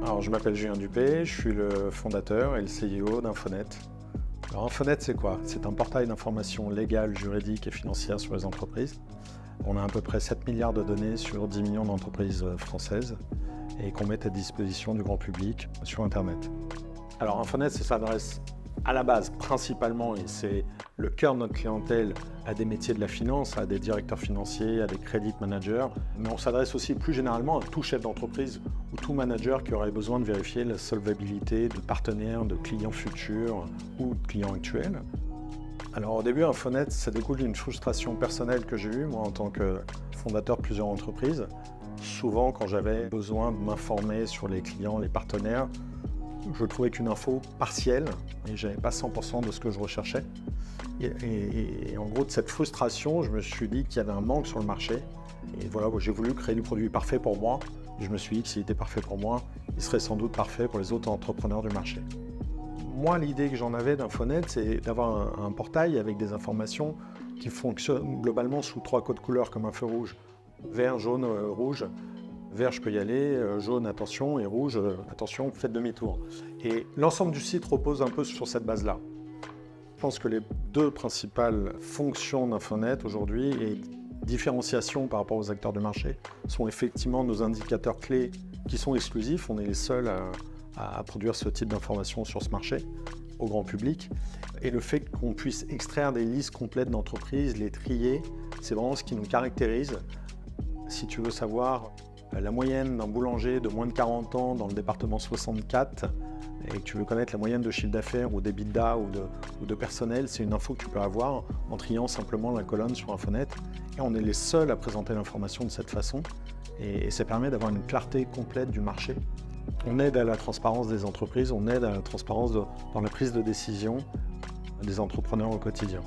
Alors, je m'appelle Julien Dupé, je suis le fondateur et le CEO d'Infonet. Alors, Infonet, c'est quoi? C'est un portail d'information légale, juridique et financière sur les entreprises. On a à peu près 7 milliards de données sur 10 millions d'entreprises françaises et qu'on met à disposition du grand public sur Internet. Alors, Infonet, ça s'adresse à la base principalement, et c'est le cœur de notre clientèle, à des métiers de la finance, à des directeurs financiers, à des credit managers, mais on s'adresse aussi plus généralement à tout chef d'entreprise ou tout manager qui aurait besoin de vérifier la solvabilité de partenaires, de clients futurs ou de clients actuels. Alors au début, Infonet, ça découle d'une frustration personnelle que j'ai eue, moi en tant que fondateur de plusieurs entreprises. Souvent, quand j'avais besoin de m'informer sur les clients, les partenaires, je trouvais qu'une info partielle et je n'avais pas 100% de ce que je recherchais. Et en gros, de cette frustration, je me suis dit qu'il y avait un manque sur le marché. Et voilà, j'ai voulu créer le produit parfait pour moi. Et je me suis dit que s'il était parfait pour moi, il serait sans doute parfait pour les autres entrepreneurs du marché. Moi, l'idée que j'en avais d'Infonet, c'est d'avoir un portail avec des informations qui fonctionnent globalement sous 3 codes couleurs comme un feu rouge. Vert, jaune, rouge. Vert, je peux y aller, jaune, attention, et rouge, attention, faites demi-tour. Et l'ensemble du site repose un peu sur cette base-là. Je pense que les deux principales fonctions d'Infonet aujourd'hui et différenciation par rapport aux acteurs du marché sont effectivement nos indicateurs clés qui sont exclusifs. On est les seuls à produire ce type d'informations sur ce marché au grand public. Et le fait qu'on puisse extraire des listes complètes d'entreprises, les trier, c'est vraiment ce qui nous caractérise. Si tu veux savoir la moyenne d'un boulanger de moins de 40 ans dans le département 64 et que tu veux connaître la moyenne de chiffre d'affaires ou d'EBITDA ou de personnel, c'est une info que tu peux avoir en triant simplement la colonne sur Infonet. Et on est les seuls à présenter l'information de cette façon et ça permet d'avoir une clarté complète du marché. On aide à la transparence des entreprises, on aide à la transparence dans la prise de décision des entrepreneurs au quotidien.